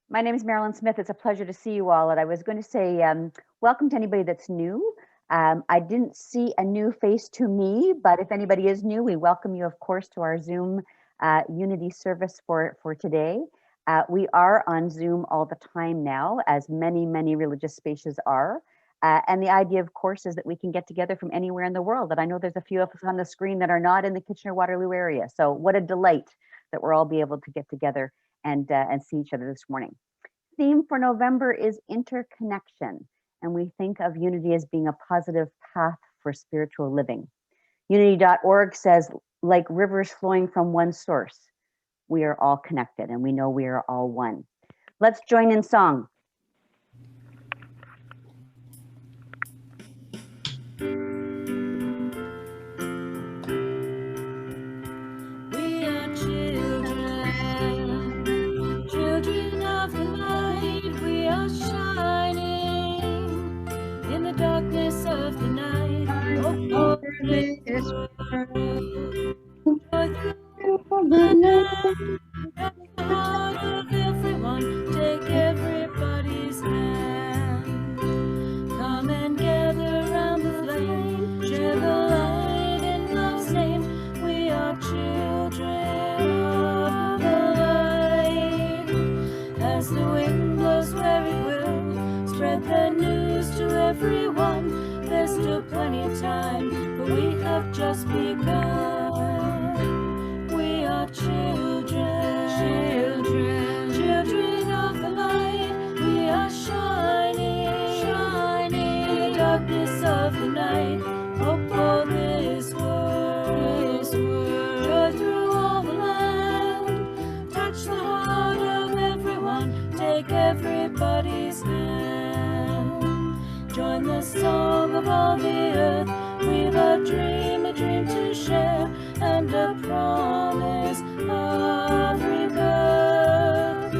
My name is Marilyn Smith. It's a pleasure to see you all. And I was going to say welcome to anybody that's new. I didn't see a new face to me, but if anybody is new, we welcome you, of course, to our Zoom Unity service for today. We are on Zoom all the time now, as many religious spaces are. And the idea, of course, is that we can get together from anywhere in the world. And I know there's a few of us on the screen that are not in the Kitchener-Waterloo area. So what a delight that we're all be able to get together and see each other this morning. Theme for November is interconnection, and we think of unity as being a positive path for spiritual living. Unity.org says, like rivers flowing from one source, we are all connected and we know we are all one. Let's join in song. Darkness of the night, oh, this heart of everyone, take everybody's hand. Come and gather round the flame, share the light in love's name. We are children of the light. As the wind blows where it will, spread the news to everyone. There's still plenty of time, but we have just begun. We are children, children of the light. We are shining in the darkness of the night. Hope for this world, joy through all the land. Touch the heart of everyone, take everybody's hand. Join the song of all the earth. We've a dream to share, and a promise of rebirth.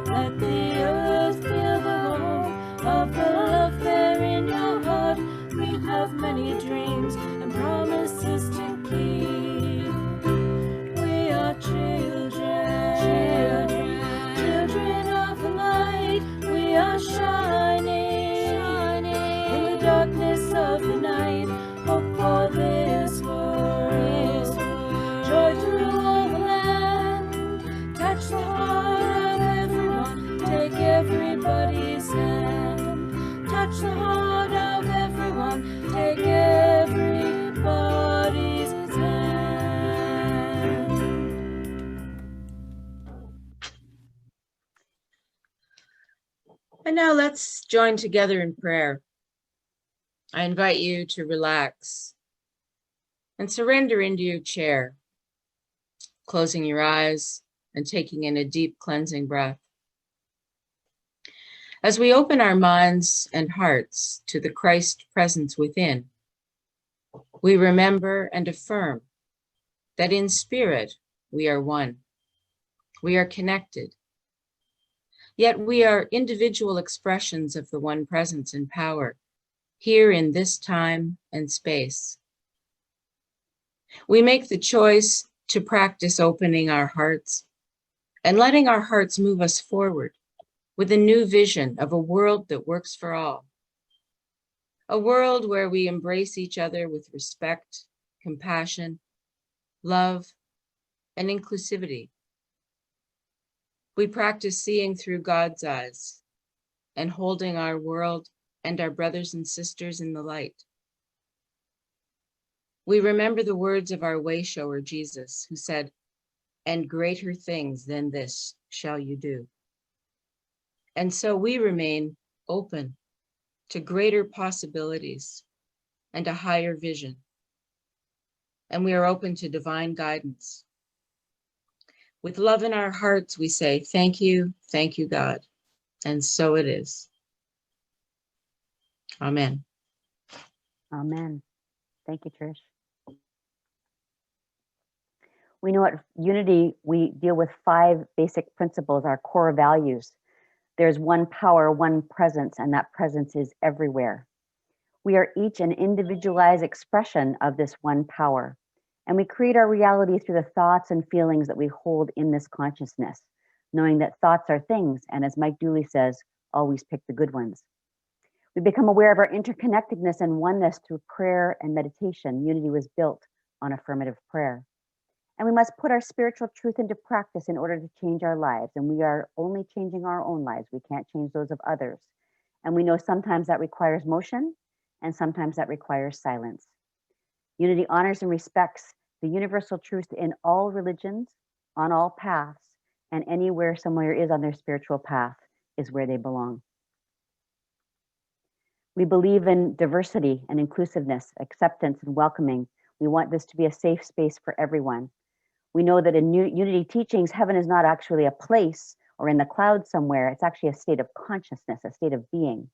Let the earth feel the warmth of the love there in your heart. We have many dreams and promises to keep. We are children, children of the light. We are shining in the darkness of the night. Hope for this world, joy through all the land. Touch the heart of everyone, take everybody's hand. Touch the heart of everyone, take everybody's hand. And now let's join together in prayer. I invite you to relax and surrender into your chair, closing your eyes and taking in a deep cleansing breath. As we open our minds and hearts to the Christ presence within, we remember and affirm that in spirit we are one. We are connected, yet we are individual expressions of the one presence and power here in this time and space. We make the choice to practice opening our hearts and letting our hearts move us forward with a new vision of a world that works for all. A world where we embrace each other with respect, compassion, love, and inclusivity. We practice seeing through God's eyes and holding our world and our brothers and sisters in the light. We remember the words of our way shower, Jesus, who said, "And greater things than this shall you do." And so we remain open to greater possibilities and a higher vision. And we are open to divine guidance. With love in our hearts, we say, thank you, God. And so it is. Amen. Amen. Thank you, Trish. We know at Unity, we deal with 5 basic principles, our core values. There's one power, one presence, and that presence is everywhere. We are each an individualized expression of this one power, and we create our reality through the thoughts and feelings that we hold in this consciousness. knowing that thoughts are things, and as Mike Dooley says, always pick the good ones. We become aware of our interconnectedness and oneness through prayer and meditation. Unity was built on affirmative prayer. And we must put our spiritual truth into practice in order to change our lives. And we are only changing our own lives. We can't change those of others. And we know sometimes that requires motion, and sometimes that requires silence. Unity honors and respects the universal truth in all religions, on all paths, and anywhere someone is on their spiritual path is where they belong. We believe in diversity and inclusiveness, acceptance and welcoming. We want this to be a safe space for everyone. We know that in Unity teachings, heaven is not actually a place or in the clouds somewhere. It's actually a state of consciousness, a state of being.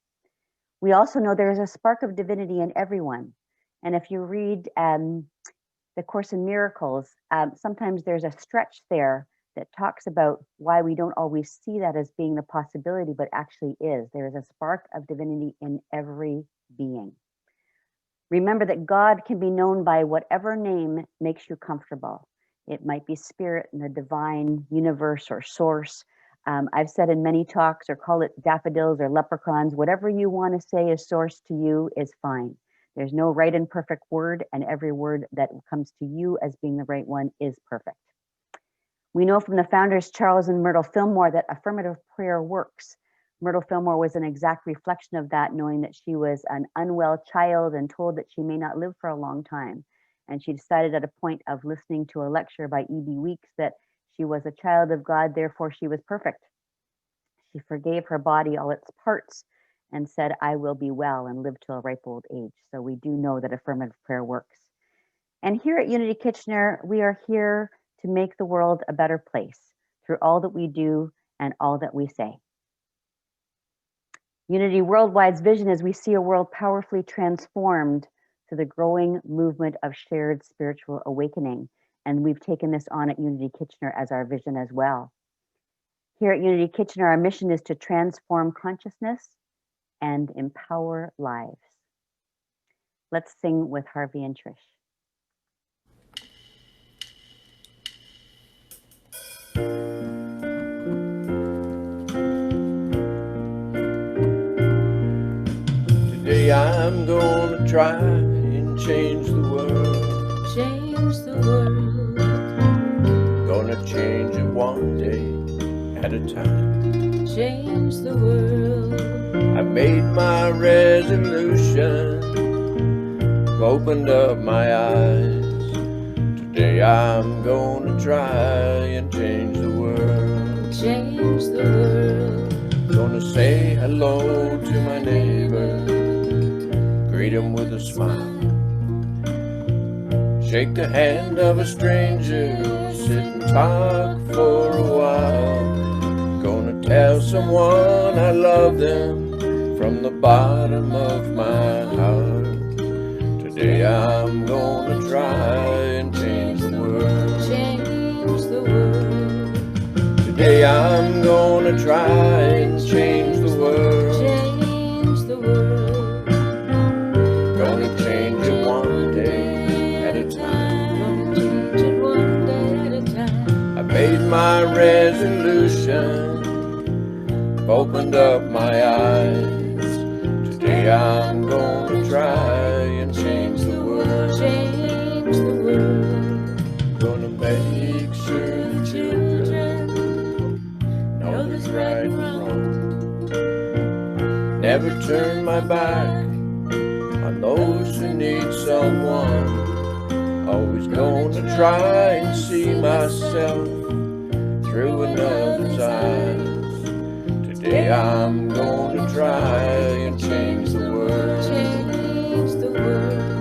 We also know there is a spark of divinity in everyone. And if you read the Course in Miracles, sometimes there's a stretch there that talks about why we don't always see that as being the possibility, but actually is. There is a spark of divinity in every being. Remember that God can be known by whatever name makes you comfortable. It might be spirit and the divine universe or source. I've said in many talks, or call it daffodils or leprechauns, whatever you want to say is source to you is fine. There's no right and perfect word, and every word that comes to you as being the right one is perfect. We know from the founders, Charles and Myrtle Fillmore, that affirmative prayer works. Myrtle Fillmore was an exact reflection of that, knowing that she was an unwell child and told that she may not live for a long time. And she decided at a point of listening to a lecture by E.B. Weeks that she was a child of God, therefore she was perfect. She forgave her body all its parts and said, I will be well and live to a ripe old age. So we do know that affirmative prayer works. And here at Unity Kitchener, we are here to make the world a better place through all that we do and all that we say. Unity Worldwide's vision is we see a world powerfully transformed through the growing movement of shared spiritual awakening. And we've taken this on at Unity Kitchener as our vision as well. Here at Unity Kitchener, our mission is to transform consciousness and empower lives. Let's sing with Harvey and Trish. Today I'm gonna try and change the world. Change the world. Gonna change it one day at a time. Change the world. I made my resolution, opened up my eyes. Today I'm gonna try and change the world. Change the world. Gonna say hello to my neighbor, greet him with a smile, shake the hand of a stranger, sit and talk for a while. Gonna tell someone I love them from the bottom of my heart. Today I'm gonna try and change the world. Change the world. Today I'm gonna try and change the world. Change the world. Gonna change it one day at a time. Gonna change it one day at a time. I made my resolution, opened up my eyes. Today I'm gonna try and change the world. Change the world. Gonna make sure the children know there's right and wrong. Never turn my back on those who need someone. Always gonna try and see myself through another's eyes. Today I'm gonna try and change the world. Change the world.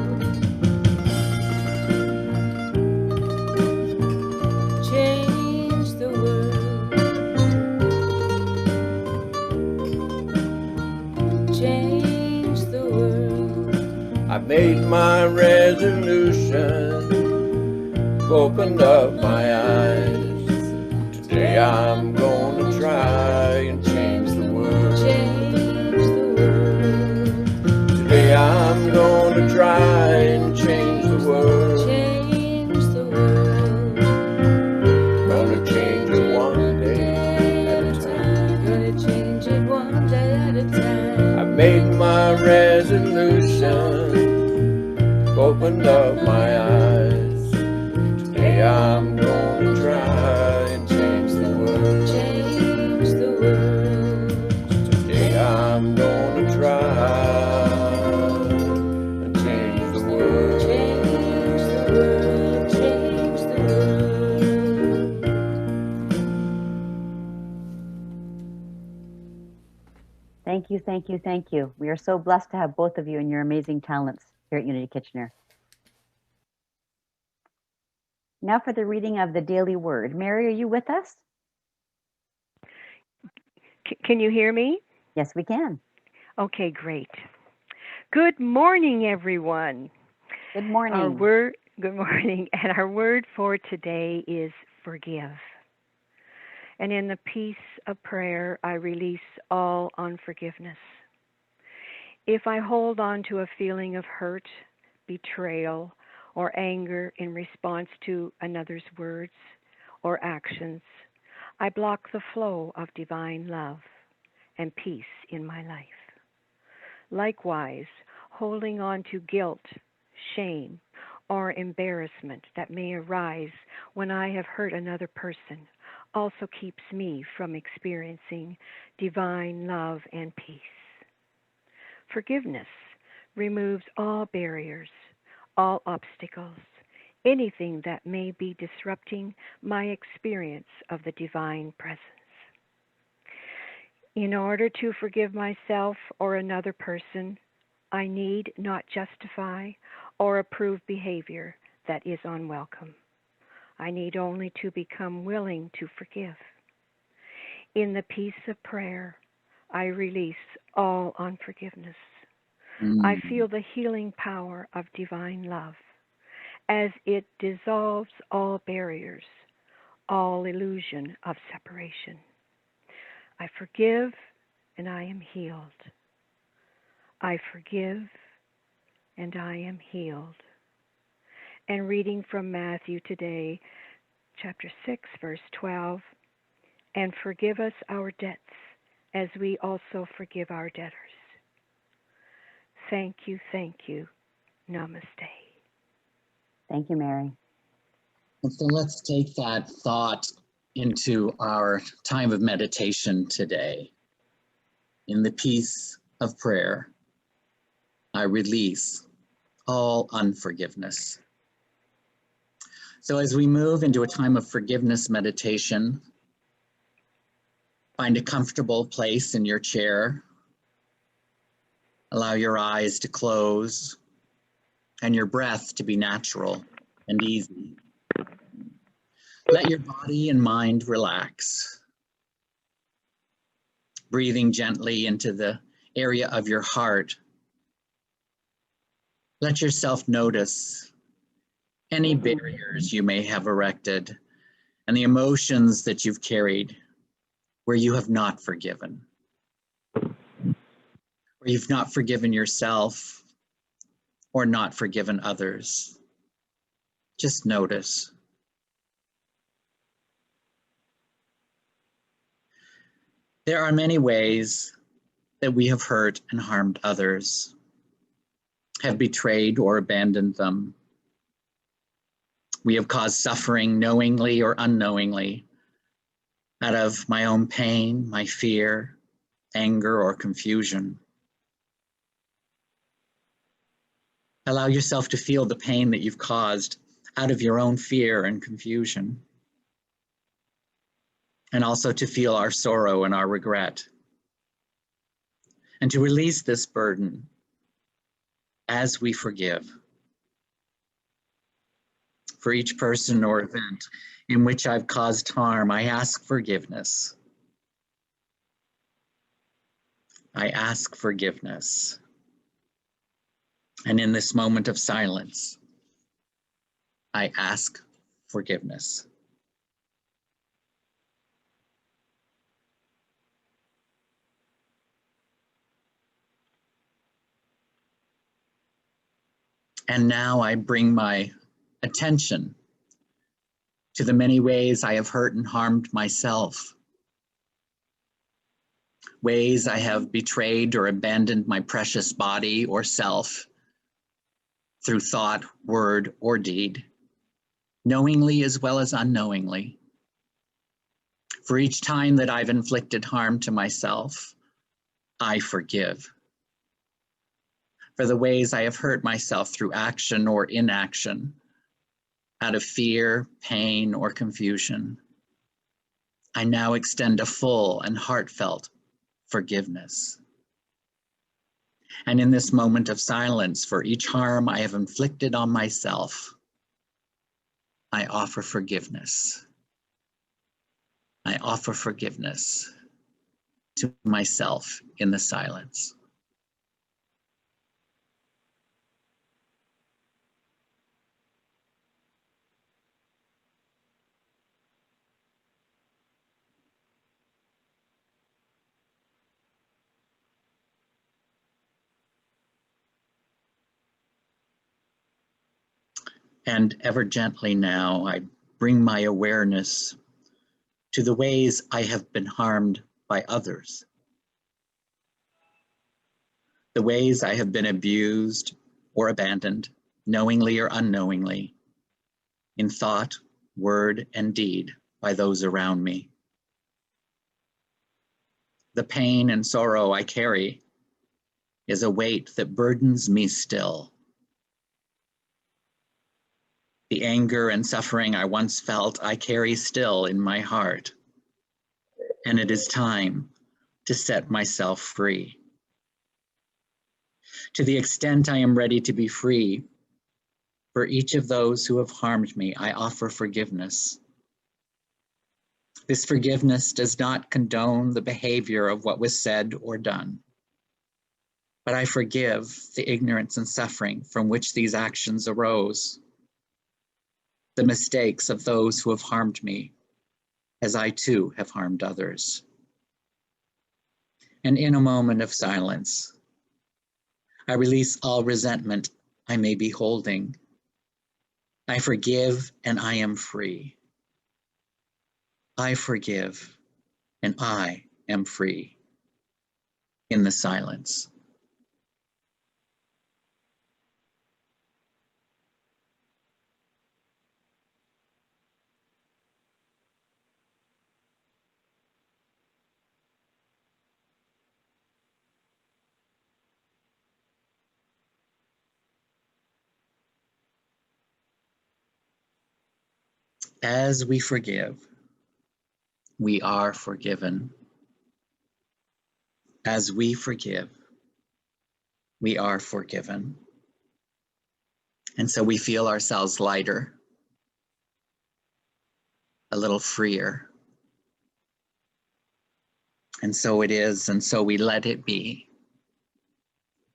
Change the world. Change the world. I made my resolution, opened up my eyes. Today I'm gonna try and change the world. Change the world. Today I'm gonna try and change the world. Change the world. Gonna change it one day resolution, opened up my eyes. Today I'm gonna try and change the world. Change the world. Today I'm gonna try and change the world. Change the world. Change the world. Thank you, thank you, thank you. We are so blessed to have both of you and your amazing talents here at Unity Kitchener. Now for the reading of the daily word. Mary, are you with us? Can you hear me? Yes, we can. Okay, great. Good morning, everyone. Good morning. Good morning. And our word for today is forgive. And in the peace of prayer, I release all unforgiveness. If I hold on to a feeling of hurt, betrayal, or anger in response to another's words or actions, I block the flow of divine love and peace in my life. Likewise, holding on to guilt, shame, or embarrassment that may arise when I have hurt another person also keeps me from experiencing divine love and peace. Forgiveness removes all barriers, all obstacles, anything that may be disrupting my experience of the divine presence. In order to forgive myself or another person, I need not justify or approve behavior that is unwelcome. I need only to become willing to forgive. In the peace of prayer, I release all unforgiveness. I feel the healing power of divine love as it dissolves all barriers, all illusion of separation. I forgive and I am healed. I forgive and I am healed. And reading from Matthew today, chapter 6, verse 12, and forgive us our debts as we also forgive our debtors. Thank you, thank you. Namaste. Thank you, Mary. And so let's take that thought into our time of meditation today. In the peace of prayer, I release all unforgiveness. So as we move into a time of forgiveness meditation, find a comfortable place in your chair. Allow your eyes to close and your breath to be natural and easy. Let your body and mind relax. Breathing gently into the area of your heart. Let yourself notice any barriers you may have erected and the emotions that you've carried where you have not forgiven. Where you've not forgiven yourself or not forgiven others. Just notice. There are many ways that we have hurt and harmed others, have betrayed or abandoned them. We have caused suffering knowingly or unknowingly out of my own pain, my fear, anger, or confusion. Allow yourself to feel the pain that you've caused out of your own fear and confusion. And also to feel our sorrow and our regret. And to release this burden as we forgive. For each person or event in which I've caused harm, I ask forgiveness. I ask forgiveness. And in this moment of silence, I ask forgiveness. And now I bring my attention to the many ways I have hurt and harmed myself. ways I have betrayed or abandoned my precious body or self through thought, word, or deed, knowingly as well as unknowingly. For each time that I've inflicted harm to myself, I forgive. For the ways I have hurt myself through action or inaction, out of fear, pain, or confusion, I now extend a full and heartfelt forgiveness. And in this moment of silence, for each harm I have inflicted on myself, I offer forgiveness. I offer forgiveness to myself in the silence. And ever gently now, I bring my awareness to the ways I have been harmed by others, the ways I have been abused or abandoned, knowingly or unknowingly, in thought, word, and deed by those around me. The pain and sorrow I carry is a weight that burdens me still. The anger and suffering I once felt, I carry still in my heart. And it is time to set myself free. To the extent I am ready to be free, for each of those who have harmed me, I offer forgiveness. This forgiveness does not condone the behavior of what was said or done, but I forgive the ignorance and suffering from which these actions arose, the mistakes of those who have harmed me, as I too have harmed others. And in a moment of silence, I release all resentment I may be holding. I forgive and I am free. I forgive and I am free in the silence. As we forgive, we are forgiven. As we forgive, we are forgiven. And so we feel ourselves lighter, a little freer. And so it is, and so we let it be.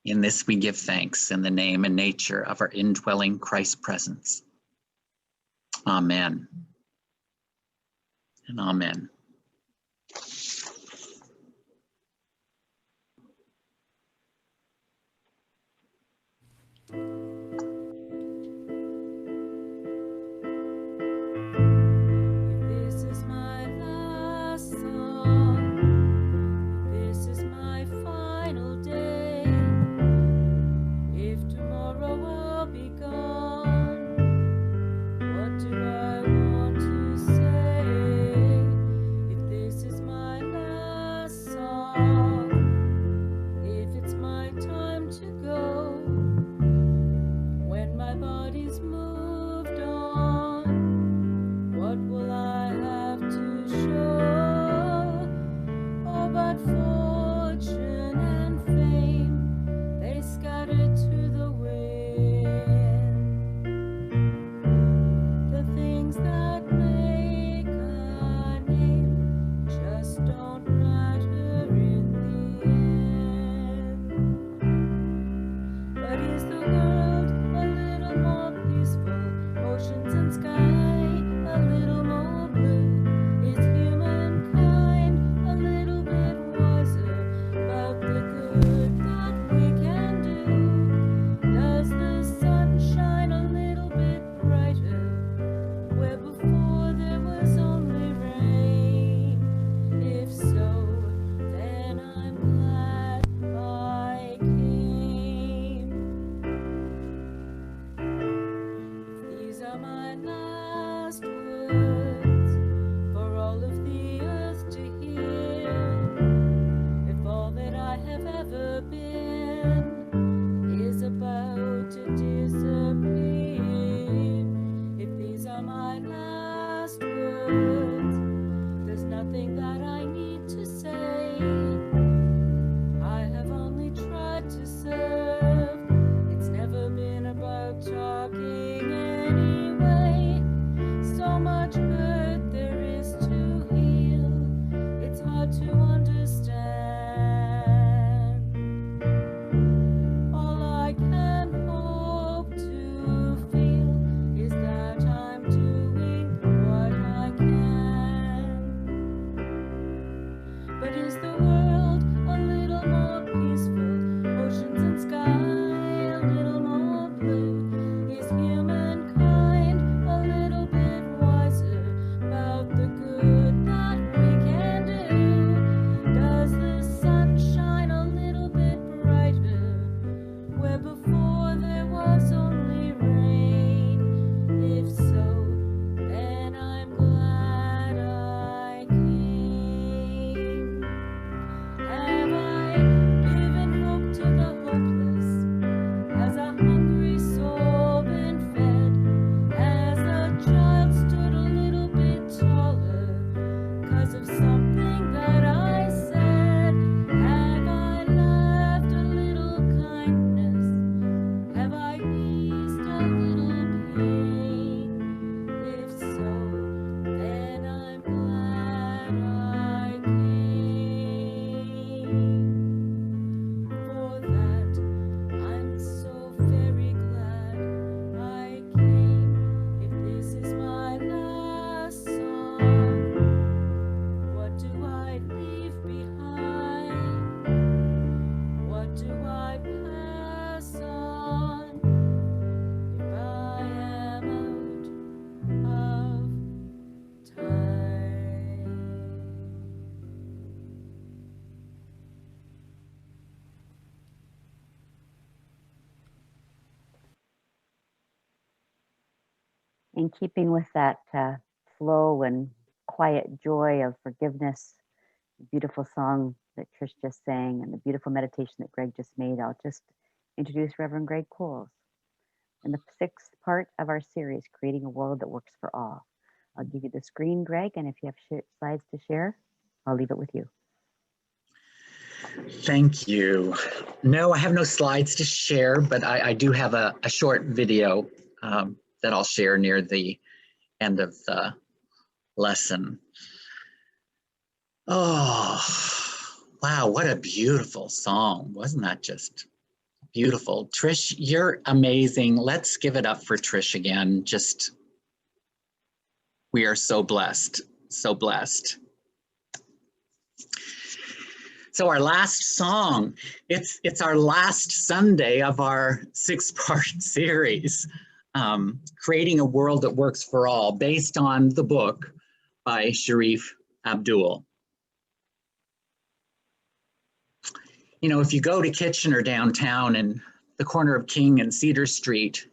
In this we give thanks in the name and nature of our indwelling Christ presence. Amen and amen. This is my last song. This is my final day. If tomorrow I'll be gone, what do I want to say? But is the world a little more peaceful? Oceans and sky a little more blue? Is humankind a little bit wiser about the good that we can do? Does the sun shine a little bit brighter where before there was only rain? If so, then I'm glad I came. Have I given hope to the hopeless? Has a hungry soul been fed? Has a child stood a little bit taller 'cause of something that I said? Have I laughed a little kindness? Have I eased a little pain? If so, then I'm glad I came. For that, I'm so very glad I came. If this is my last song, what do I leave behind? What do I pass on if I am out of time? In keeping with that flow and quiet joy of forgiveness, the beautiful song that Trish just sang and the beautiful meditation that Greg just made, I'll just introduce Reverend Greg Coles in the 6th part of our series, Creating a World That Works for All. I'll give you the screen, Greg, and if you have slides to share, I'll leave it with you. Thank you. No, I have no slides to share, but I do have a short video that I'll share near the end of the lesson. Oh, wow, what a beautiful song. Wasn't that just beautiful? Trish, you're amazing. Let's give it up for Trish again. We are so blessed, so blessed. So our last song, it's our last Sunday of our 6-part series, Creating a World That Works for All, based on the book by Sharif Abdullah. You know, if you go to Kitchener downtown in the corner of King and Cedar Street,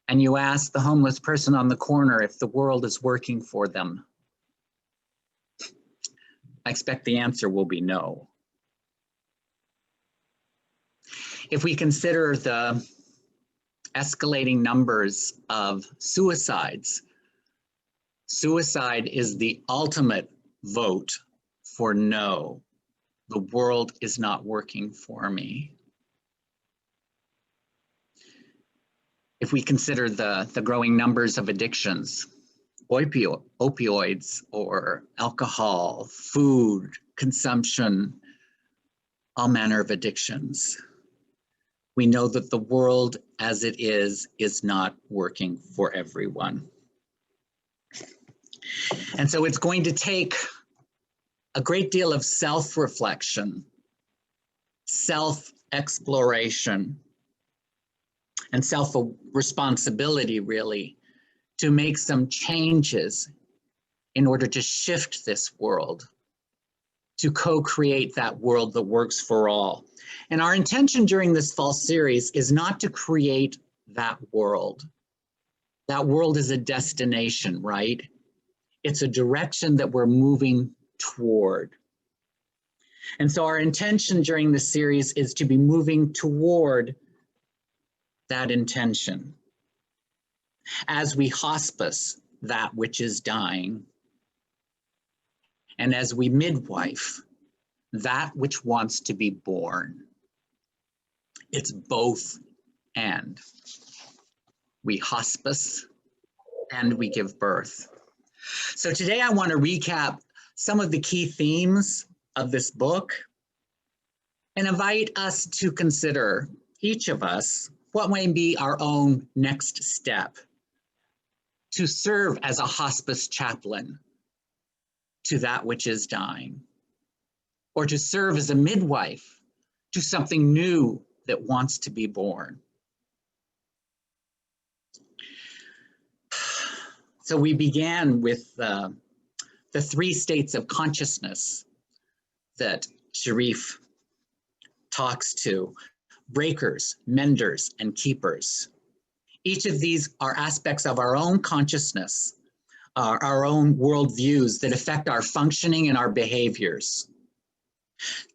and you ask the homeless person on the corner if the world is working for them, I expect the answer will be no. If we consider the escalating numbers of suicides, suicide is the ultimate vote for no. The world is not working for me. If we consider the growing numbers of addictions, opioids or alcohol, food, consumption, all manner of addictions, we know that the world as it is not working for everyone. And so it's going to take a great deal of self-reflection, self-exploration, and self-responsibility, really, to make some changes in order to shift this world, to co-create that world that works for all. And our intention during this fall series is not to create that world. That world is a destination, right? It's a direction that we're moving toward. And so our intention during this series is to be moving toward that intention as we hospice that which is dying, and as we midwife that which wants to be born. It's both and. We hospice and we give birth. So today I want to recap some of the key themes of this book and invite us to consider, each of us, what may be our own next step to serve as a hospice chaplain to that which is dying. or to serve as a midwife to something new that wants to be born. So we began with the 3 states of consciousness that Sharif talks to: breakers, menders, and keepers. Each of these are aspects of our own consciousness, our own worldviews that affect our functioning and our behaviors.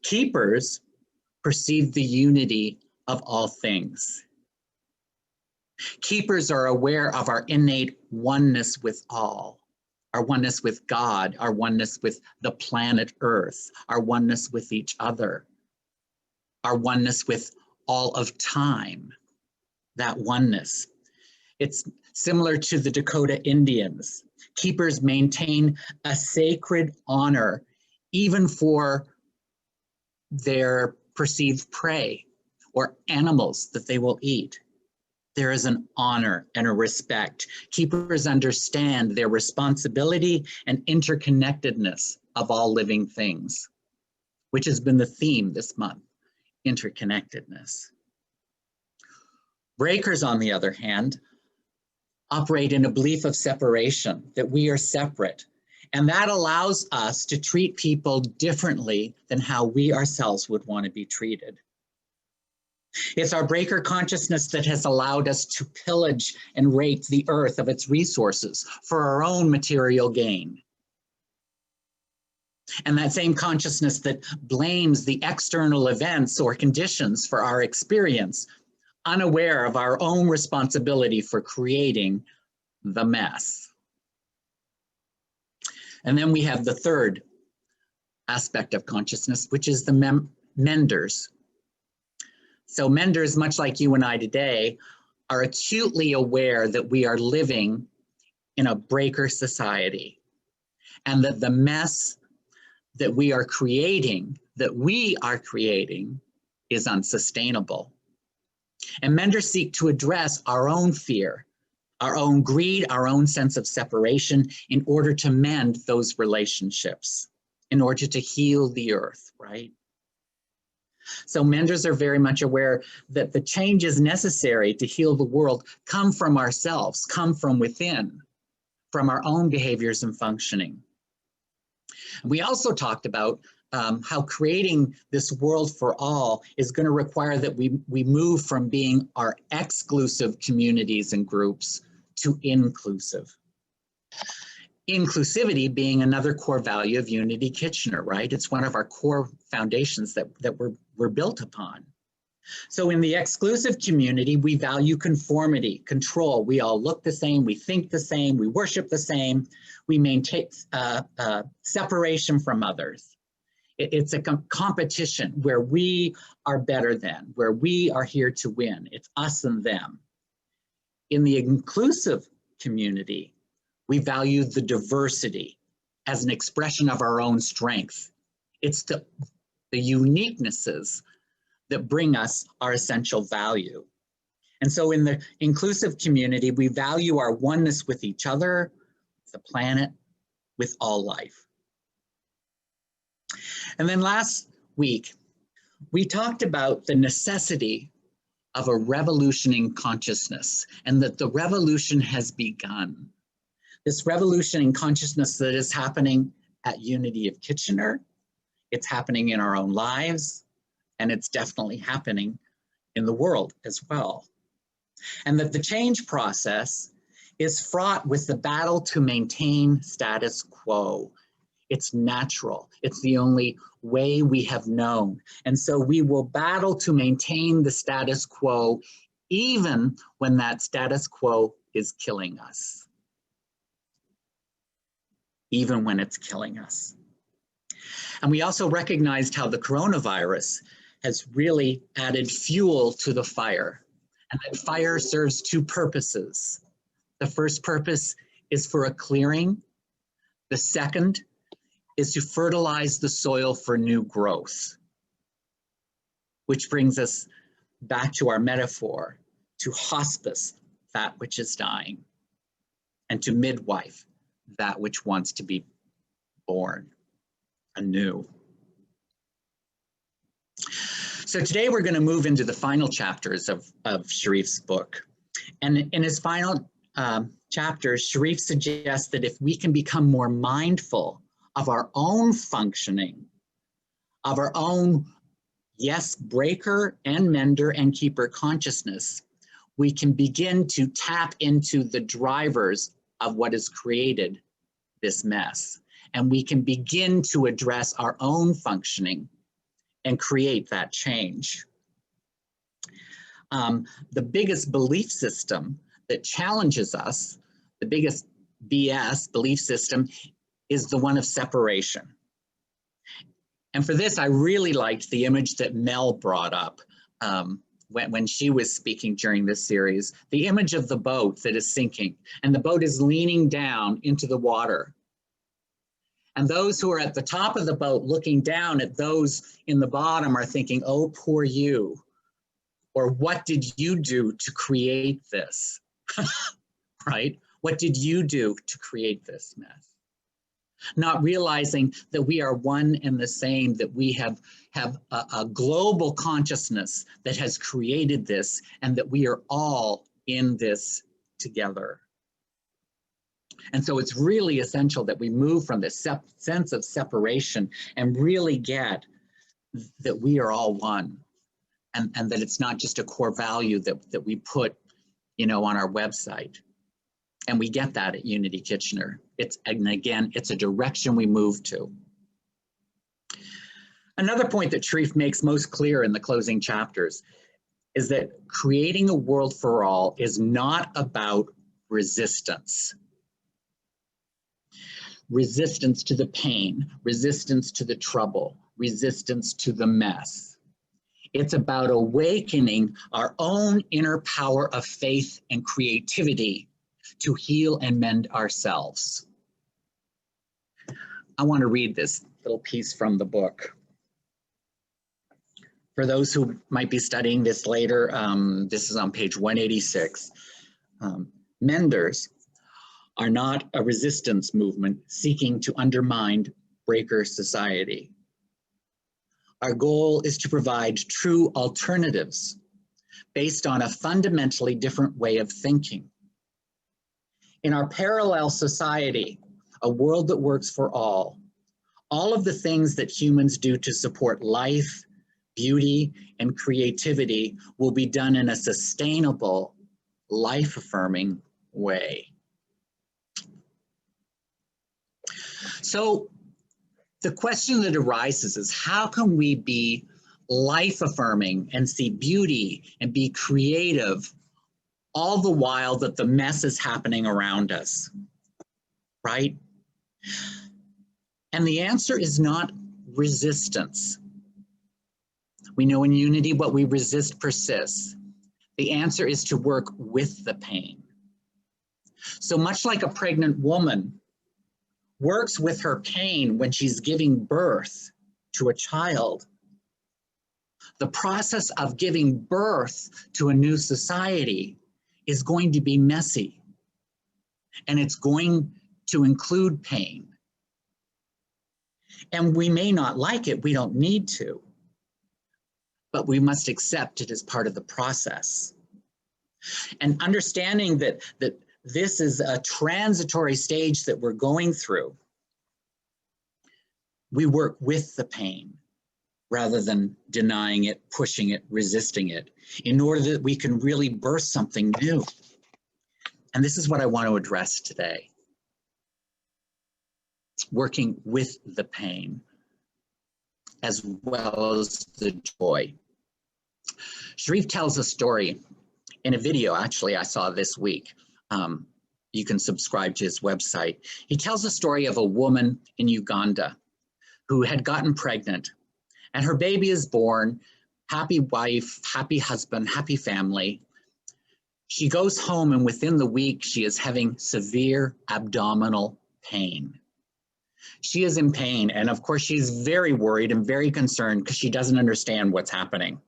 Keepers perceive the unity of all things. Keepers are aware of our innate oneness with all, our oneness with God, our oneness with the planet Earth, our oneness with each other, our oneness with all of time, that oneness. It's similar to the Dakota Indians. Keepers maintain a sacred honor even for their perceived prey or animals that they will eat. There is an honor and a respect. Keepers understand their responsibility and interconnectedness of all living things, which has been the theme this month, interconnectedness. Breakers, on the other hand, operate in a belief of separation, that we are separate. And that allows us to treat people differently than how we ourselves would want to be treated. It's our breaker consciousness that has allowed us to pillage and rape the earth of its resources for our own material gain. And that same consciousness that blames the external events or conditions for our experience, unaware of our own responsibility for creating the mess. And then we have the third aspect of consciousness, which is the menders. So menders, much like you and I today, are acutely aware that we are living in a breaker society and that the mess that we are creating is unsustainable. And menders seek to address our own fear, our own greed, our own sense of separation in order to mend those relationships, in order to heal the earth, right? So menders are very much aware that the changes necessary to heal the world come from ourselves, come from within, from our own behaviors and functioning. We also talked about how creating this world for all is going to require that we move from being our exclusive communities and groups to inclusive. Inclusivity being another core value of Unity Kitchener, right? It's one of our core foundations that we're built upon. So in the exclusive community, we value conformity, control. We all look the same, we think the same, we worship the same, we maintain separation from others. It's a competition where we are better than, where we are here to win. It's us and them. In the inclusive community, we value the diversity as an expression of our own strength. It's the uniquenesses that bring us our essential value. And so in the inclusive community, we value our oneness with each other, the planet, with all life. And then last week, we talked about the necessity of a revolution in consciousness and that the revolution has begun. This revolution in consciousness that is happening at Unity of Kitchener, it's happening in our own lives, and it's definitely happening in the world as well. And that the change process is fraught with the battle to maintain status quo. It's natural. It's the only way we have known. And so we will battle to maintain the status quo, even when that status quo is killing us. Even when it's killing us. And we also recognized how the coronavirus has really added fuel to the fire. And that fire serves 2 purposes. The first purpose is for a clearing. The second is to fertilize the soil for new growth. Which brings us back to our metaphor, to hospice, that which is dying, and to midwife, that which wants to be born anew. So today we're going to move into the final chapters of Sharif's book. And in his final chapter, Sharif suggests that if we can become more mindful of our own functioning, of our own, yes, breaker and mender and keeper consciousness, we can begin to tap into the drivers of what has created this mess. And we can begin to address our own functioning and create that change. The biggest belief system that challenges us, the biggest BS belief system, is the one of separation. And for this, I really liked the image that Mel brought up when she was speaking during this series, the image of the boat that is sinking, and the boat is leaning down into the water. And those who are at the top of the boat looking down at those in the bottom are thinking, oh, poor you. Or what did you do to create this? Right? What did you do to create this mess? Not realizing that we are one and the same, that we have a global consciousness that has created this, and that we are all in this together. And so it's really essential that we move from this sense of separation and really get that we are all one, and that it's not just a core value that we put, on our website. And we get that at Unity Kitchener. And again, it's a direction we move to. Another point that Sharif makes most clear in the closing chapters is that creating a world for all is not about resistance. Resistance to the pain, resistance to the trouble, resistance to the mess. It's about awakening our own inner power of faith and creativity to heal and mend ourselves. I want to read this little piece from the book. For those who might be studying this later, this is on page 186. Menders are not a resistance movement seeking to undermine breaker society. Our goal is to provide true alternatives based on a fundamentally different way of thinking. In our parallel society, a world that works for all of the things that humans do to support life, beauty, and creativity will be done in a sustainable, life-affirming way. So the question that arises is, how can we be life-affirming and see beauty and be creative all the while that the mess is happening around us, right? And the answer is not resistance. We know in Unity what we resist persists. The answer is to work with the pain. So much like a pregnant woman works with her pain when she's giving birth to a child, the process of giving birth to a new society is going to be messy, and it's going to include pain. And we may not like it, we don't need to, but we must accept it as part of the process. And understanding that this is a transitory stage that we're going through, we work with the pain rather than denying it, pushing it, resisting it, in order that we can really birth something new. And this is what I want to address today. Working with the pain as well as the joy. Sharif tells a story in a video, actually, I saw this week. You can subscribe to his website. He tells a story of a woman in Uganda who had gotten pregnant, and her baby is born, happy wife, happy husband, happy family. She goes home, and within the week, she is having severe abdominal pain. She is in pain, and of course, she's very worried and very concerned because she doesn't understand what's happening.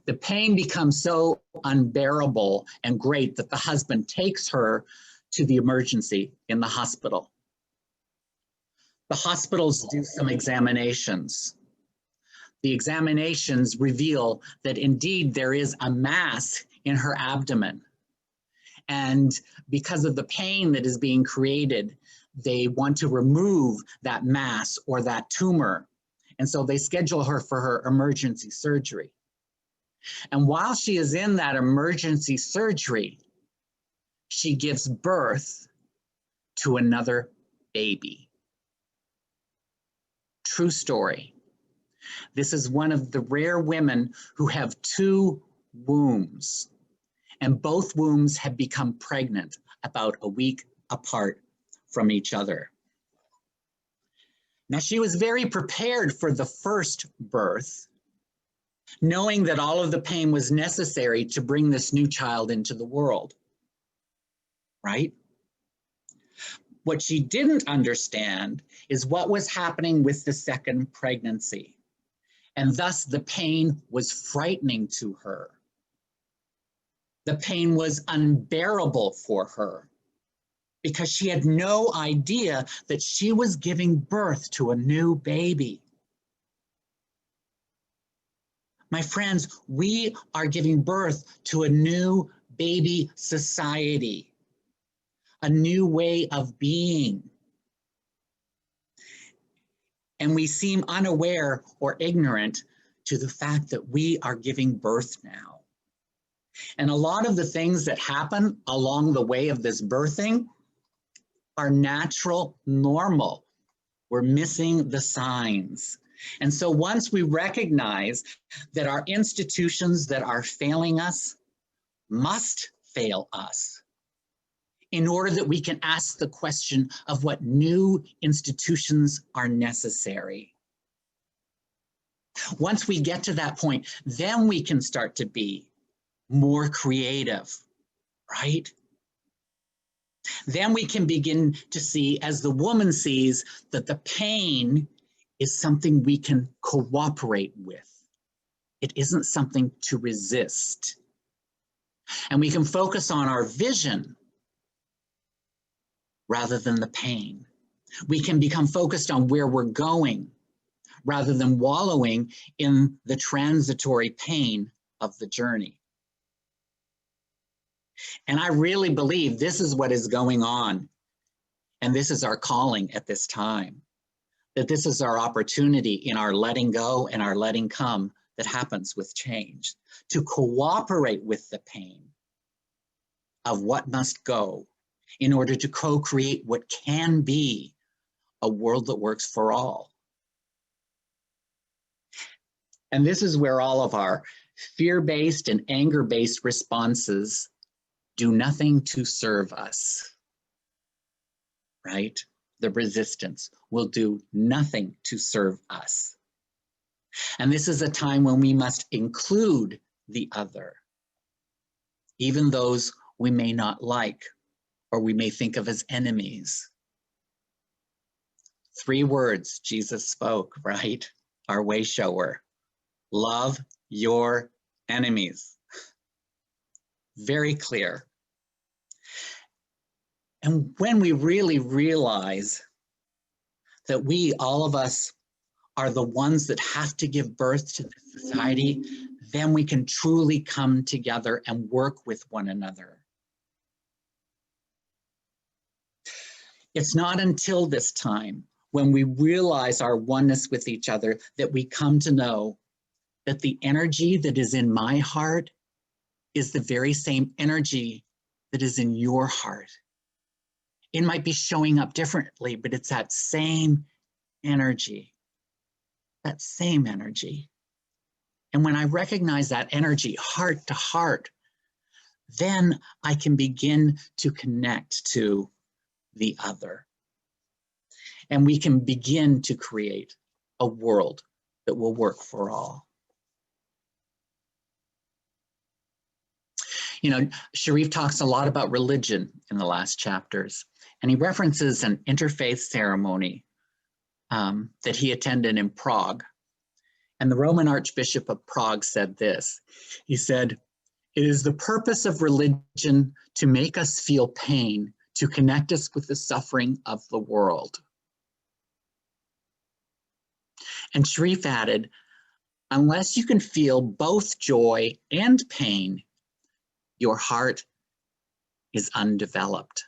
The pain becomes so unbearable and great that the husband takes her to the emergency in the hospital. The hospitals do some examinations. The examinations reveal that indeed there is a mass in her abdomen. And because of the pain that is being created, they want to remove that mass or that tumor. And so they schedule her for her emergency surgery. And while she is in that emergency surgery, she gives birth to another baby. True story. This is one of the rare women who have two wombs, and both wombs have become pregnant about a week apart from each other. Now, she was very prepared for the first birth, knowing that all of the pain was necessary to bring this new child into the world, right? What she didn't understand is what was happening with the second pregnancy. And thus the pain was frightening to her. The pain was unbearable for her because she had no idea that she was giving birth to a new baby. My friends, we are giving birth to a new baby society, a new way of being. And we seem unaware or ignorant to the fact that we are giving birth now. And a lot of the things that happen along the way of this birthing are natural, normal. We're missing the signs. And so once we recognize that our institutions that are failing us must fail us, in order that we can ask the question of what new institutions are necessary. Once we get to that point, then we can start to be more creative, right? Then we can begin to see, as the woman sees, that the pain is something we can cooperate with. It isn't something to resist. And we can focus on our vision rather than the pain. We can become focused on where we're going rather than wallowing in the transitory pain of the journey. And I really believe this is what is going on. And this is our calling at this time. That this is our opportunity in our letting go and our letting come that happens with change. To cooperate with the pain of what must go in order to co-create what can be a world that works for all. And this is where all of our fear-based and anger-based responses do nothing to serve us, right? The resistance will do nothing to serve us. And this is a time when we must include the other, even those we may not like or we may think of as enemies. 3 words Jesus spoke, right? Our way shower. Love your enemies. Very clear. And when we really realize that we, all of us, are the ones that have to give birth to this society, then we can truly come together and work with one another. It's not until this time when we realize our oneness with each other that we come to know that the energy that is in my heart is the very same energy that is in your heart. It might be showing up differently, but it's that same energy, that same energy. And when I recognize that energy, heart to heart, then I can begin to connect to the other. And we can begin to create a world that will work for all. You know, Sharif talks a lot about religion in the last chapters, and he references an interfaith ceremony that he attended in Prague. And the Roman Archbishop of Prague said this. He said, "It is the purpose of religion to make us feel pain, to connect us with the suffering of the world." And Sharif added, Unless you can feel both joy and pain, your heart is undeveloped.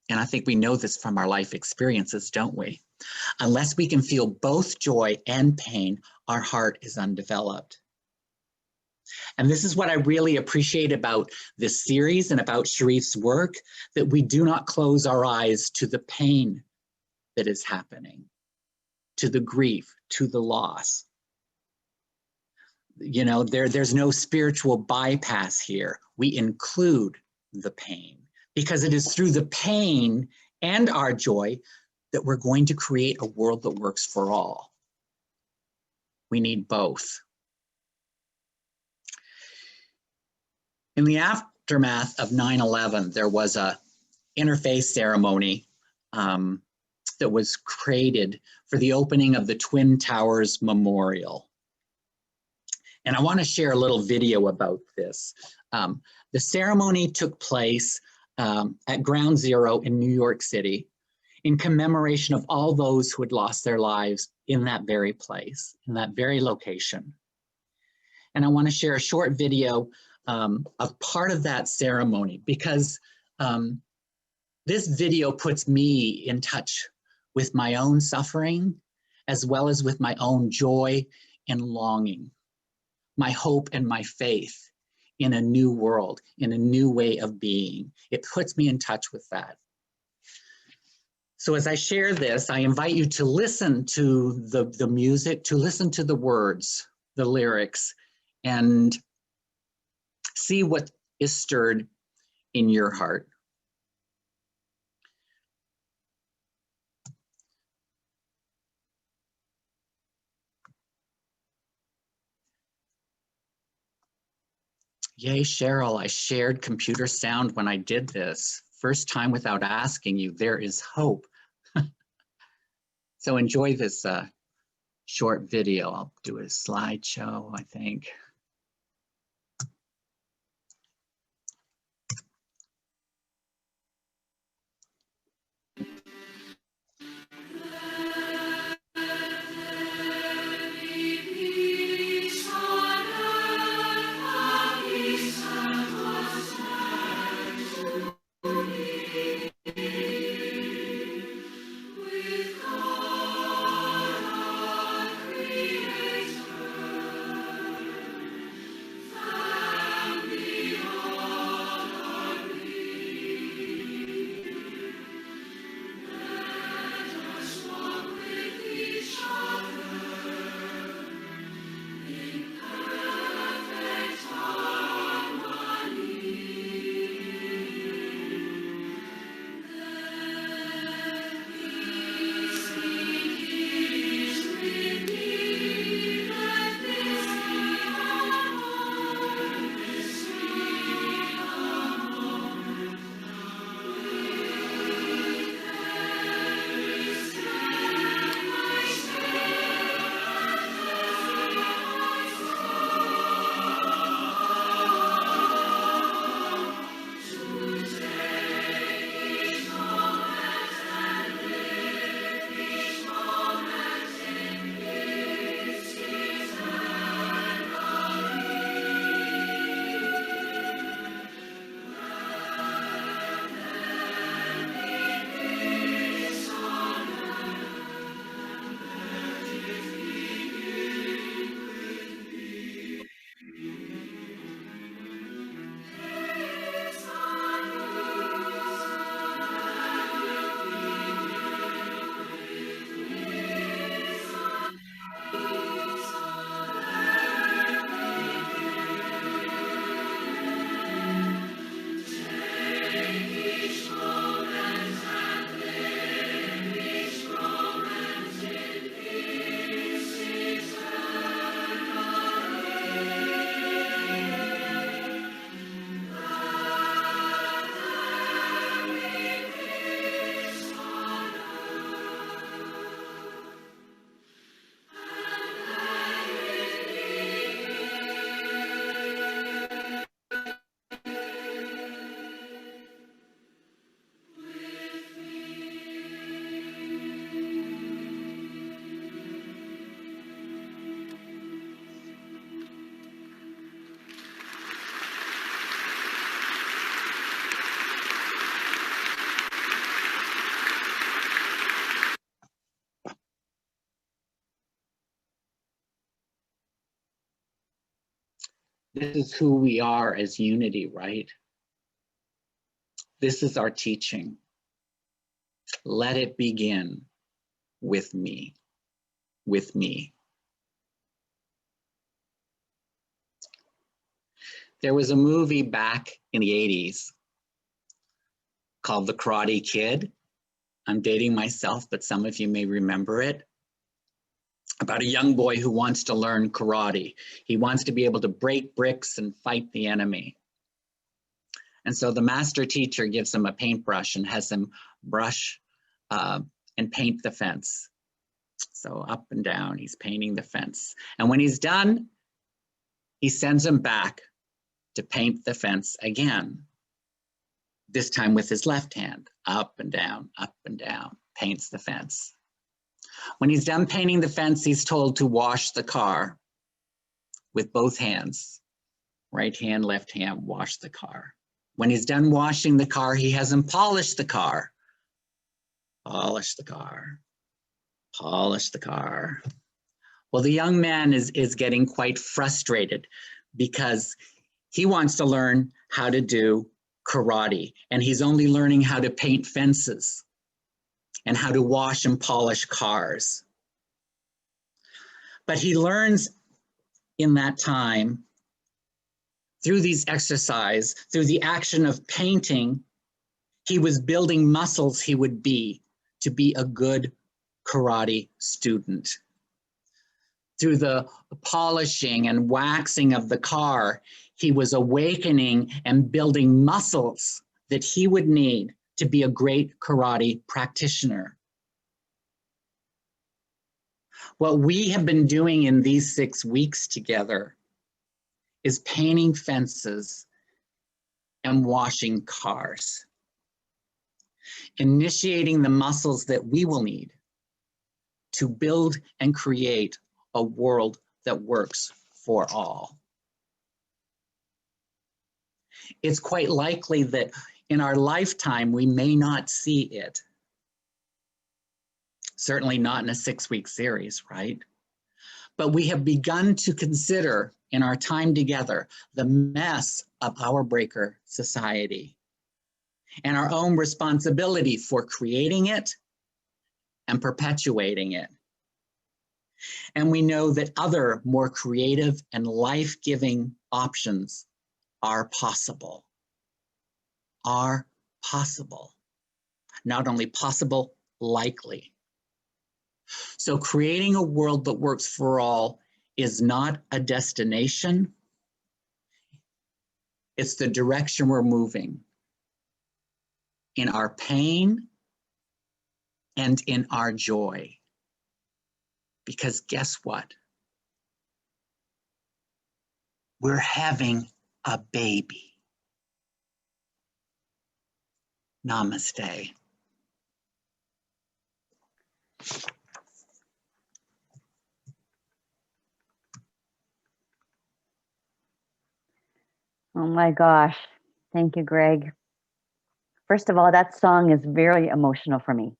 And I think we know this from our life experiences, don't we? Unless we can feel both joy and pain, our heart is undeveloped. And this is what I really appreciate about this series and about Sharif's work, that we do not close our eyes to the pain that is happening, to the grief, to the loss. You know, there's no spiritual bypass here. We include the pain because it is through the pain and our joy that we're going to create a world that works for all. We need both. In the aftermath of 9/11, there was a interfaith ceremony that was created for the opening of the Twin Towers Memorial. And I want to share a little video about this. The ceremony took place at Ground Zero in New York City in commemoration of all those who had lost their lives in that very place, in that very location. And I want to share a short video of part of that ceremony because this video puts me in touch with my own suffering as well as with my own joy and longing, my hope and my faith in a new world, in a new way of being. It puts me in touch with that. So as I share this, I invite you to listen to the music, to listen to the words, the lyrics, and see what is stirred in your heart. Yay, Cheryl, I shared computer sound when I did this. First time without asking you, there is hope. So enjoy this short video. I'll do a slideshow, I think. This is who we are as unity, right? This is our teaching. Let it begin with me, with me. There was a movie back in the 80s called The Karate Kid. I'm dating myself, but some of you may remember it. About a young boy who wants to learn karate. He wants to be able to break bricks and fight the enemy. And so the master teacher gives him a paintbrush and has him brush and paint the fence. So up and down, he's painting the fence. And when he's done, he sends him back to paint the fence again. This time with his left hand, up and down, paints the fence. When he's done painting the fence, he's told to wash the car with both hands. Right hand, left hand, wash the car. When he's done washing the car, he has him polish the car. Polish the car, polish the car. Well, the young man is getting quite frustrated because he wants to learn how to do karate, and he's only learning how to paint fences and how to wash and polish cars. But he learns in that time, through these exercises, through the action of painting, he was building muscles he would be to be a good karate student. Through the polishing and waxing of the car, he was awakening and building muscles that he would need to be a great karate practitioner. What we have been doing in these 6 weeks together is painting fences and washing cars, initiating the muscles that we will need to build and create a world that works for all. It's quite likely that in our lifetime, we may not see it. Certainly not in a 6-week series, right? But we have begun to consider in our time together the mess of our breaker society and our own responsibility for creating it and perpetuating it. And we know that other more creative and life-giving options are possible. Are possible. Not only possible, likely. So creating a world that works for all is not a destination. It's the direction we're moving in our pain and in our joy. Because guess what? We're having a baby. Namaste. Oh my gosh. Thank you, Greg. First of all, that song is very emotional for me.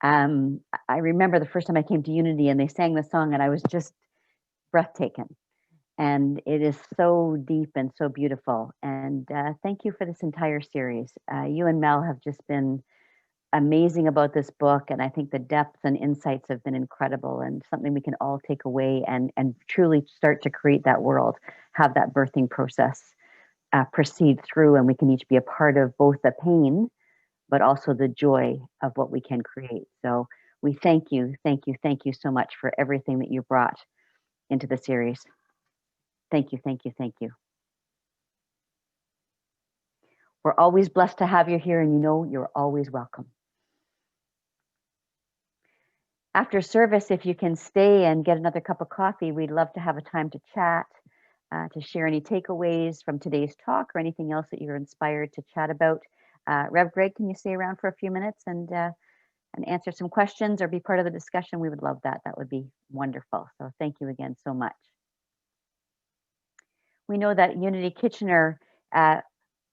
I remember the first time I came to Unity and they sang the song and I was just breathtaking. And it is so deep and so beautiful. And thank you for this entire series. You and Mel have just been amazing about this book. And I think the depth and insights have been incredible and something we can all take away and truly start to create that world, have that birthing process proceed through, and we can each be a part of both the pain, but also the joy of what we can create. So we thank you so much for everything that you brought into the series. Thank you, thank you, thank you. We're always blessed to have you here, and you know you're always welcome. After service, if you can stay and get another cup of coffee, we'd love to have a time to chat, to share any takeaways from today's talk or anything else that you're inspired to chat about. Rev Greg, can you stay around for a few minutes and answer some questions or be part of the discussion? We would love that. That would be wonderful. So thank you again so much. We know that Unity Kitchener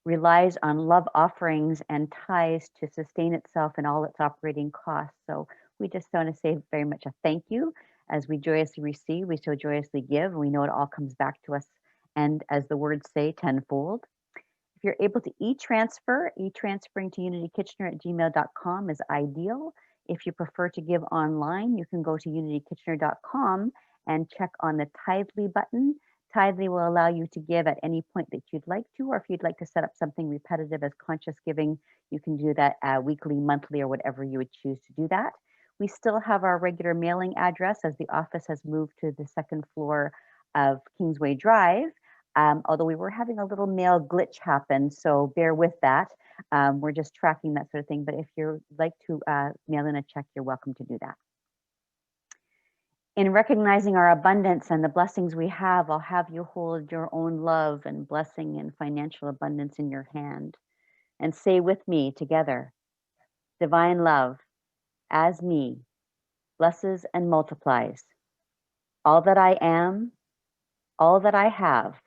relies on love offerings and tithes to sustain itself and all its operating costs. So we just want to say very much a thank you. As we joyously receive, we so joyously give. And we know it all comes back to us and as the words say, tenfold. If you're able to e-transferring to unitykitchener@gmail.com is ideal. If you prefer to give online, you can go to unitykitchener.com and check on the Tithely button. Tithely will allow you to give at any point that you'd like to, or if you'd like to set up something repetitive as conscious giving, you can do that weekly, monthly, or whatever you would choose to do that. We still have our regular mailing address as the office has moved to the second floor of Kingsway Drive. Although we were having a little mail glitch happen, so bear with that. We're just tracking that sort of thing, but if you'd like to mail in a check, you're welcome to do that. In recognizing our abundance and the blessings we have, I'll have you hold your own love and blessing and financial abundance in your hand and say with me together, divine love, as me, blesses and multiplies all that I am, all that I have,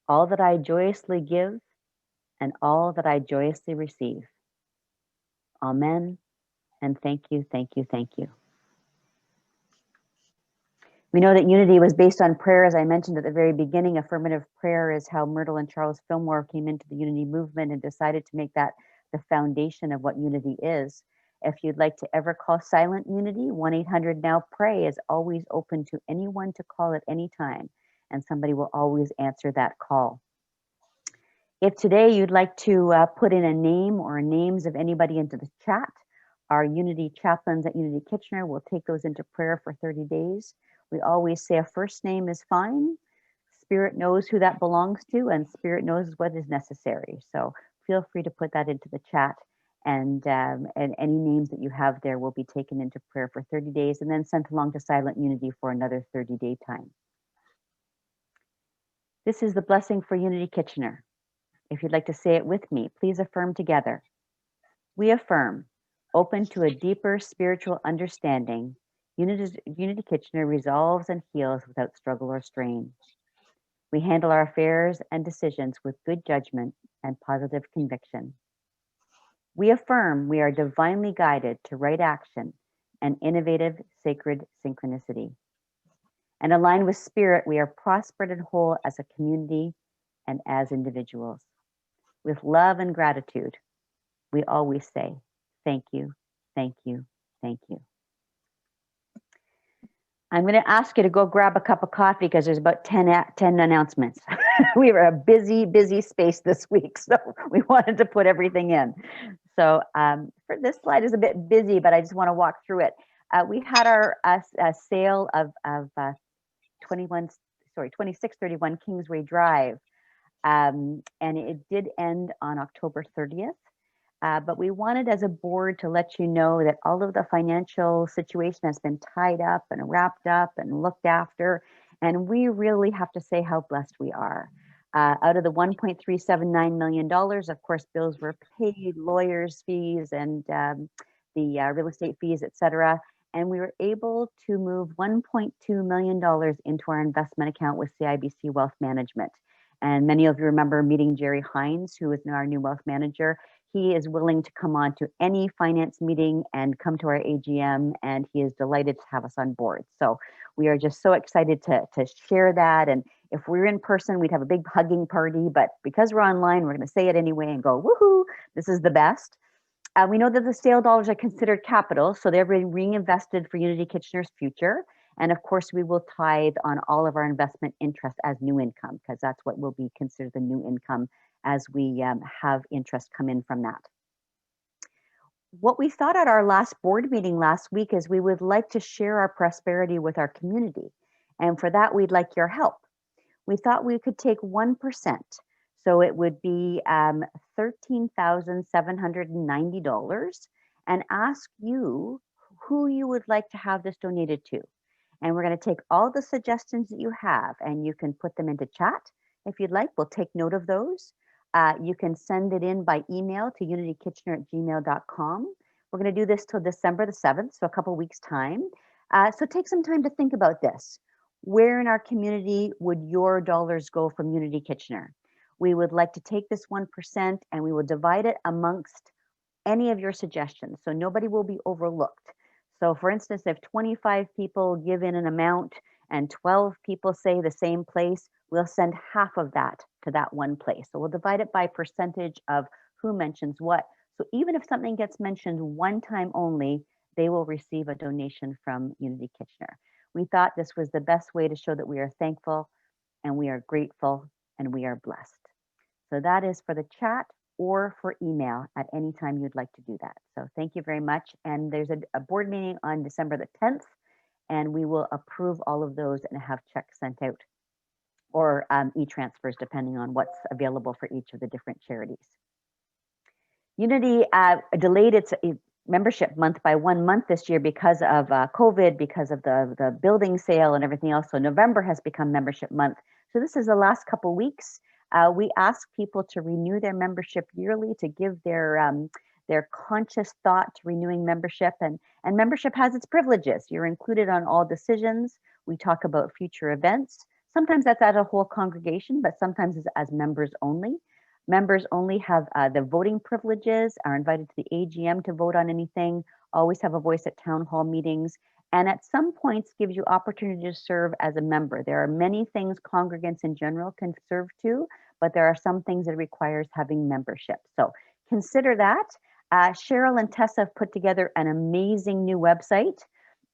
all that I joyously give, and all that I joyously receive. Amen. And thank you, thank you, thank you. We know that unity was based on prayer, as I mentioned at the very beginning. Affirmative prayer is how Myrtle and Charles Fillmore came into the unity movement and decided to make that the foundation of what unity is. If you'd like to ever call silent unity, 1-800-NOW-PRAY is always open to anyone to call at any time, and somebody will always answer that call. If today you'd like to put in a name or names of anybody into the chat, our Unity chaplains at Unity Kitchener will take those into prayer for 30 days. We always say a first name is fine. Spirit knows who that belongs to, and Spirit knows what is necessary. So feel free to put that into the chat, and any names that you have there will be taken into prayer for 30 days and then sent along to Silent Unity for another 30-day time. This is the blessing for Unity Kitchener. If you'd like to say it with me, please affirm together. We affirm, open to a deeper spiritual understanding, Unity Kitchener resolves and heals without struggle or strain. We handle our affairs and decisions with good judgment and positive conviction. We affirm we are divinely guided to right action and innovative sacred synchronicity. And aligned with Spirit, we are prospered and whole as a community and as individuals. With love and gratitude, we always say, thank you, thank you, thank you. I'm going to ask you to go grab a cup of coffee because there's about 10 announcements. We were a busy space this week, so we wanted to put everything in. So for this slide is a bit busy, but I just want to walk through it. We had our sale of 2631 Kingsway Drive. And it did end on October 30th. But we wanted as a board to let you know that all of the financial situation has been tied up and wrapped up and looked after. And we really have to say how blessed we are. Out of the $1.379 million, of course, bills were paid, lawyers' fees, and the real estate fees, et cetera. And we were able to move $1.2 million into our investment account with CIBC Wealth Management. And many of you remember meeting Jerry Hines, who is now our new wealth manager. He is willing to come on to any finance meeting and come to our AGM, and he is delighted to have us on board. So we are just so excited to share that. And if we were in person, we'd have a big hugging party, but because we're online, we're going to say it anyway and go, woohoo, this is the best. We know that the sale dollars are considered capital, so they're being reinvested for Unity Kitchener's future. And of course, we will tithe on all of our investment interest as new income, because that's what will be considered the new income as we have interest come in from that. What we thought at our last board meeting last week is we would like to share our prosperity with our community. And for that, we'd like your help. We thought we could take 1%. So it would be $13,790 and ask you who you would like to have this donated to. And we're going to take all the suggestions that you have, and you can put them into chat if you'd like. We'll take note of those. You can send it in by email to unitykitchener@gmail.com. We're going to do this till December the 7th, so a couple weeks time. So take some time to think about this. Where in our community would your dollars go from Unity Kitchener? We would like to take this 1% and we will divide it amongst any of your suggestions, so nobody will be overlooked. So for instance, if 25 people give in an amount and 12 people say the same place, we'll send half of that to that one place. So we'll divide it by percentage of who mentions what. So even if something gets mentioned one time only, they will receive a donation from Unity Kitchener. We thought this was the best way to show that we are thankful and we are grateful and we are blessed. So that is for the chat or for email at any time you'd like to do that. So thank you very much. And there's a board meeting on December the 10th, and we will approve all of those and have checks sent out, or e-transfers depending on what's available for each of the different charities. Unity delayed its membership month by 1 month this year because of COVID, because of the building sale and everything else. So November has become membership month. So this is the last couple weeks. We ask people to renew their membership yearly, to give their conscious thought to renewing membership. And membership has its privileges. You're included on all decisions. We talk about future events. Sometimes that's at a whole congregation, but sometimes it's as members only. Members only have the voting privileges, are invited to the AGM to vote on anything, always have a voice at town hall meetings, and at some points gives you opportunity to serve as a member. There are many things congregants in general can serve to, but there are some things that requires having membership. So consider that. Cheryl and Tessa have put together an amazing new website.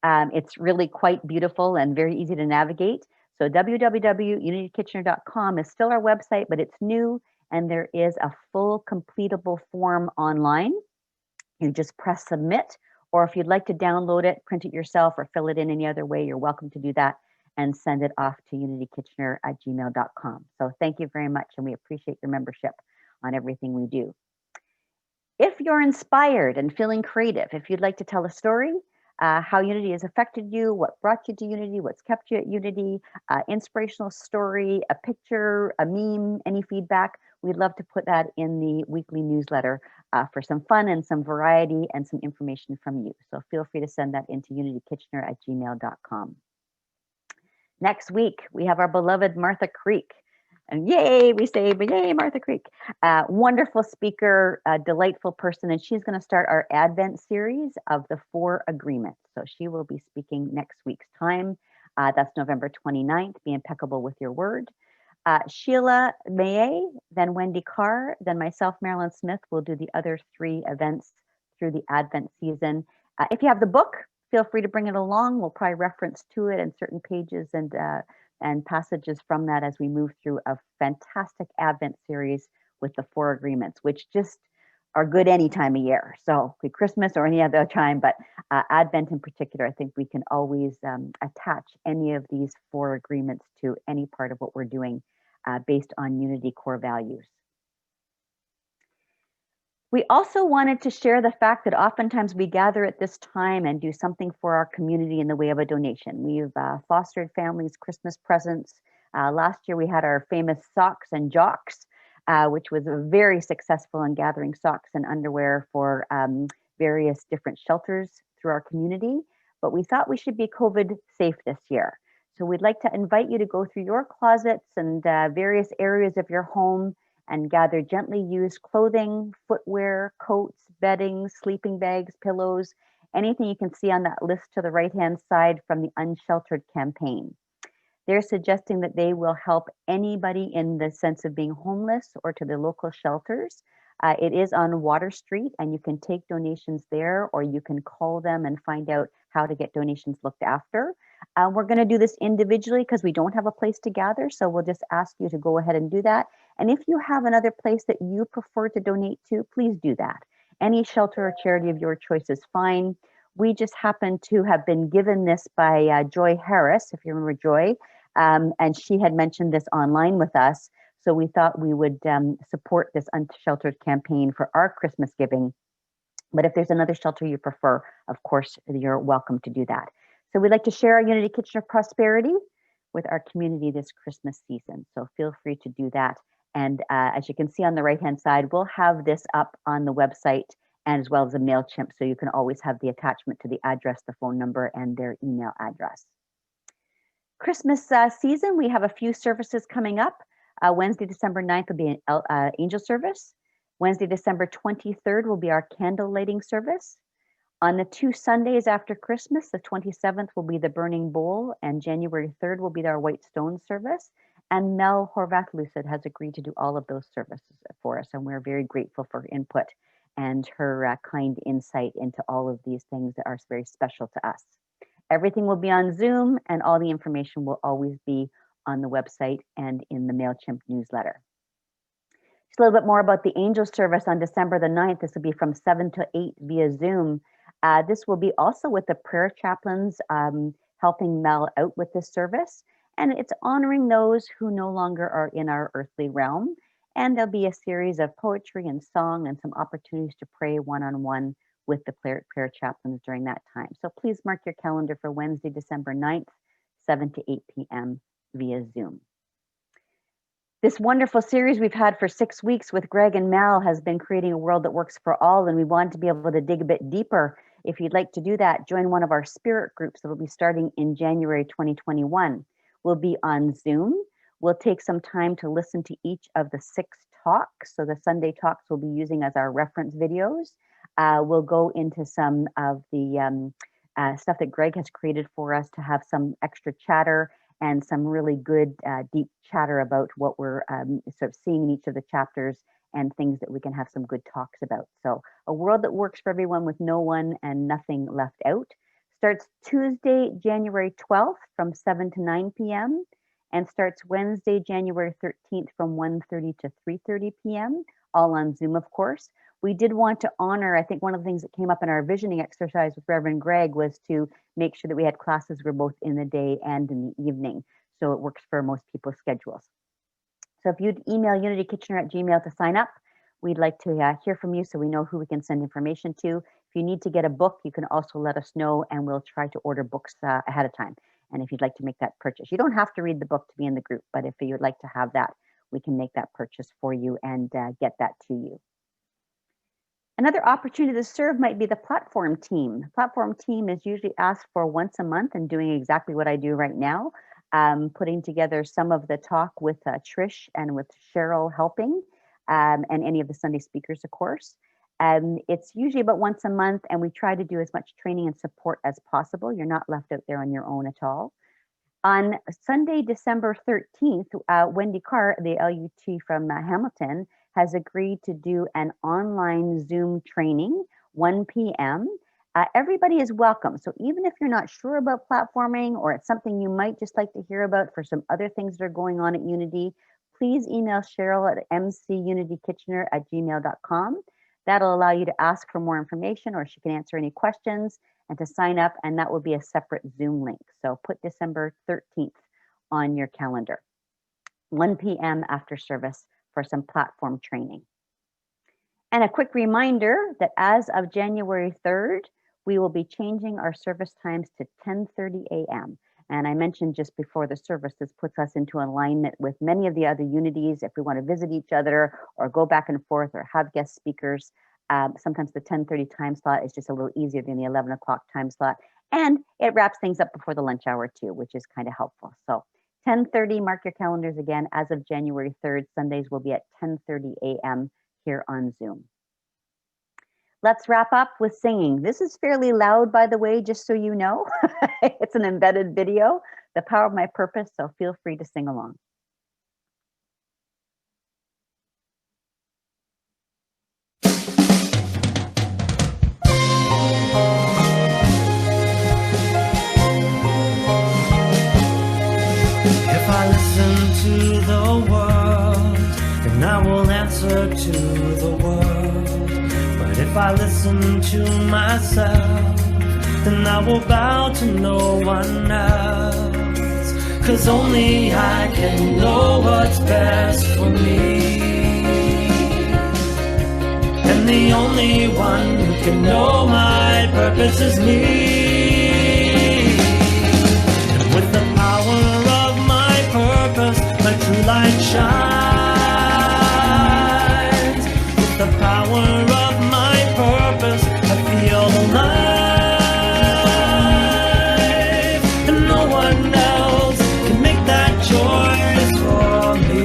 It's really quite beautiful and very easy to navigate. So www.unitykitchener.com is still our website, but it's new, and there is a full completable form online. You just press submit, or if you'd like to download it, print it yourself, or fill it in any other way, you're welcome to do that and send it off to unitykitchener@gmail.com. So thank you very much, and we appreciate your membership on everything we do. If you're inspired and feeling creative, if you'd like to tell a story, how Unity has affected you, what brought you to Unity, what's kept you at Unity, inspirational story, a picture, a meme, any feedback, we'd love to put that in the weekly newsletter for some fun and some variety and some information from you. So feel free to send that into unitykitchener@gmail.com. Next week, we have our beloved Martha Creek. And yay, we say, but yay, Martha Creek. Wonderful speaker, delightful person, and she's going to start our Advent series of the 4 agreements. So she will be speaking next week's time. That's November 29th. Be impeccable with your word. Sheila Maye, then Wendy Carr, then myself, Marilyn Smith, will do the other 3 events through the Advent season. If you have the book, feel free to bring it along. We'll probably reference to it and certain pages and passages from that as we move through a fantastic Advent series with the 4 agreements, which just are good any time of year. So Christmas or any other time, but Advent in particular, I think we can always attach any of these 4 agreements to any part of what we're doing based on Unity core values. We also wanted to share the fact that oftentimes we gather at this time and do something for our community in the way of a donation. We've fostered families' Christmas presents. Last year we had our famous socks and jocks, which was very successful in gathering socks and underwear for various different shelters through our community. But we thought we should be COVID safe this year. So we'd like to invite you to go through your closets and various areas of your home and gather gently used clothing, footwear, coats, bedding, sleeping bags, pillows, anything you can see on that list to the right-hand side from the Unsheltered campaign. They're suggesting that they will help anybody in the sense of being homeless or to the local shelters. It is on Water Street, and you can take donations there, or you can call them and find out how to get donations looked after. We're going to do this individually because we don't have a place to gather, so we'll just ask you to go ahead and do that. And if you have another place that you prefer to donate to, please do that. Any shelter or charity of your choice is fine. We just happen to have been given this by Joy Harris, if you remember Joy, and she had mentioned this online with us. So we thought we would support this Unsheltered campaign for our Christmas giving. But if there's another shelter you prefer, of course, you're welcome to do that. So we'd like to share our Unity Kitchener prosperity with our community this Christmas season. So feel free to do that. And as you can see on the right-hand side, we'll have this up on the website and as well as a MailChimp, so you can always have the attachment to the address, the phone number, and their email address. Christmas season, we have a few services coming up. Wednesday, December 9th will be an angel service. Wednesday, December 23rd will be our candle lighting service. On the 2 Sundays after Christmas, the 27th will be the Burning Bowl, and January 3rd will be our White Stone service. And Mel Horvath-Lucid has agreed to do all of those services for us, and we're very grateful for her input and her kind insight into all of these things that are very special to us. Everything will be on Zoom, and all the information will always be on the website and in the MailChimp newsletter. Just a little bit more about the Angel Service on December the 9th. This will be from 7 to 8 via Zoom. This will be also with the prayer chaplains helping Mel out with this service. And it's honoring those who no longer are in our earthly realm. And there'll be a series of poetry and song and some opportunities to pray one-on-one with the prayer chaplains during that time. So please mark your calendar for Wednesday, December 9th, 7 to 8 p.m. via Zoom. This wonderful series we've had for 6 weeks with Greg and Mel has been creating a world that works for all, and we wanted to be able to dig a bit deeper. If you'd like to do that, join one of our spirit groups that will be starting in January 2021. We'll be on Zoom. We'll take some time to listen to each of the 6 talks. So the Sunday talks we'll be using as our reference videos. We'll go into some of the stuff that Greg has created for us to have some extra chatter and some really good deep chatter about what we're sort of seeing in each of the chapters and things that we can have some good talks about. So a world that works for everyone with no one and nothing left out. Starts Tuesday, January 12th from 7 to 9 p.m. and starts Wednesday, January 13th from 1:30 to 3:30 p.m., all on Zoom, of course. We did want to honor, I think one of the things that came up in our visioning exercise with Reverend Greg was to make sure that we had classes were both in the day and in the evening, so it works for most people's schedules. So if you'd email unitykitchener@gmail to sign up, we'd like to hear from you so we know who we can send information to. If you need to get a book, you can also let us know and we'll try to order books ahead of time. And if you'd like to make that purchase, you don't have to read the book to be in the group, but if you'd like to have that, we can make that purchase for you and get that to you. Another opportunity to serve might be the platform team. The platform team is usually asked for once a month and doing exactly what I do right now, putting together some of the talk with Trish and with Cheryl helping, and any of the Sunday speakers, of course. It's usually about once a month, and we try to do as much training and support as possible. You're not left out there on your own at all. On Sunday, December 13th, Wendy Carr, the LUT from Hamilton, has agreed to do an online Zoom training, 1 p.m. Everybody is welcome. So even if you're not sure about platforming or it's something you might just like to hear about for some other things that are going on at Unity, please email Cheryl at mcunitykitchener@gmail.com. That'll allow you to ask for more information, or she can answer any questions and to sign up, and that will be a separate Zoom link. So put December 13th on your calendar, 1 p.m. after service for some platform training. And a quick reminder that as of January 3rd, we will be changing our service times to 10:30 a.m. And I mentioned just before the service, this puts us into alignment with many of the other unities. If we want to visit each other or go back and forth or have guest speakers, sometimes the 10:30 time slot is just a little easier than the 11 o'clock time slot. And it wraps things up before the lunch hour too, which is kind of helpful. So 10:30, mark your calendars again. As of January 3rd, Sundays will be at 10:30 a.m. here on Zoom. Let's wrap up with singing. This is fairly loud, by the way, just so you know. It's an embedded video, The Power of My Purpose, so feel free to sing along. If I listen to the world, then I will answer to the world. But if I listen to myself, then I will bow to no one else. 'Cause only I can know what's best for me. And the only one who can know my purpose is me. And with the power of my purpose, my true light shines. With the power of my purpose, I feel alive. And no one else can make that choice for me.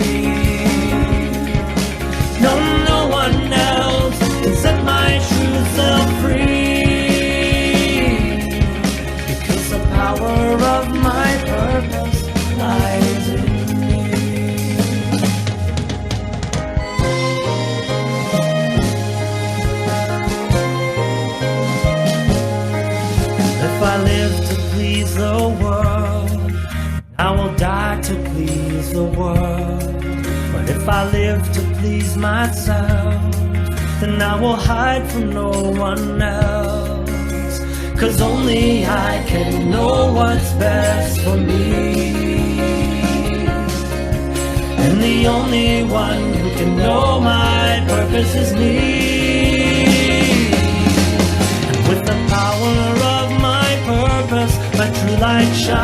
No, no one else can set my true self free. if I live to please the world, I will die to please the world. But if I live to please myself, then I will hide from no one else. 'Cause only I can know what's best for me. And the only one who can know my purpose is me. And with the power of my purpose, my true light shines.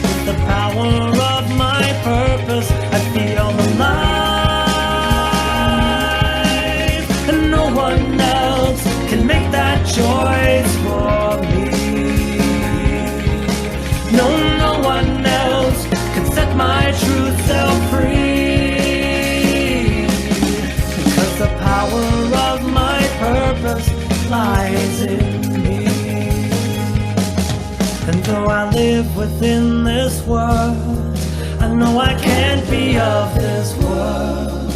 With the power of my purpose, I feel alive. And no one else can make that choice for me. No, no one else can set my true self free. Because the power of my purpose lies in me. And though I live within this world, I know I can't be of this world.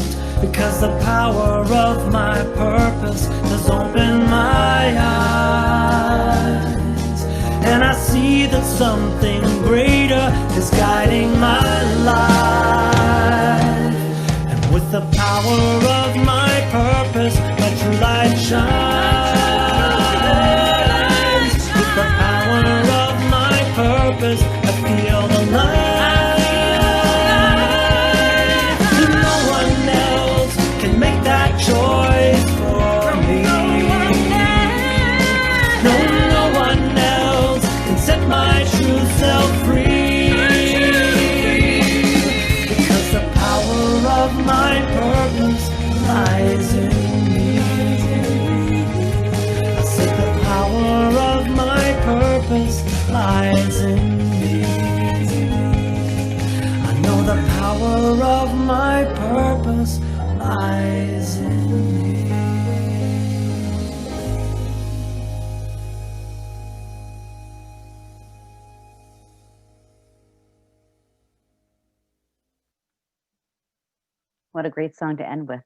Because the power of my purpose has opened my eyes. And I see that something greater is guiding my life. And with the power of my purpose, my true light shines. With the power of my purpose, I feel alive. No one else can make that choice for me. No, no one else can set my true self free. Because the power of my purpose lies in me. I said the power of my purpose lies in me. I know the power of my purpose lies in me. What a great song to end with.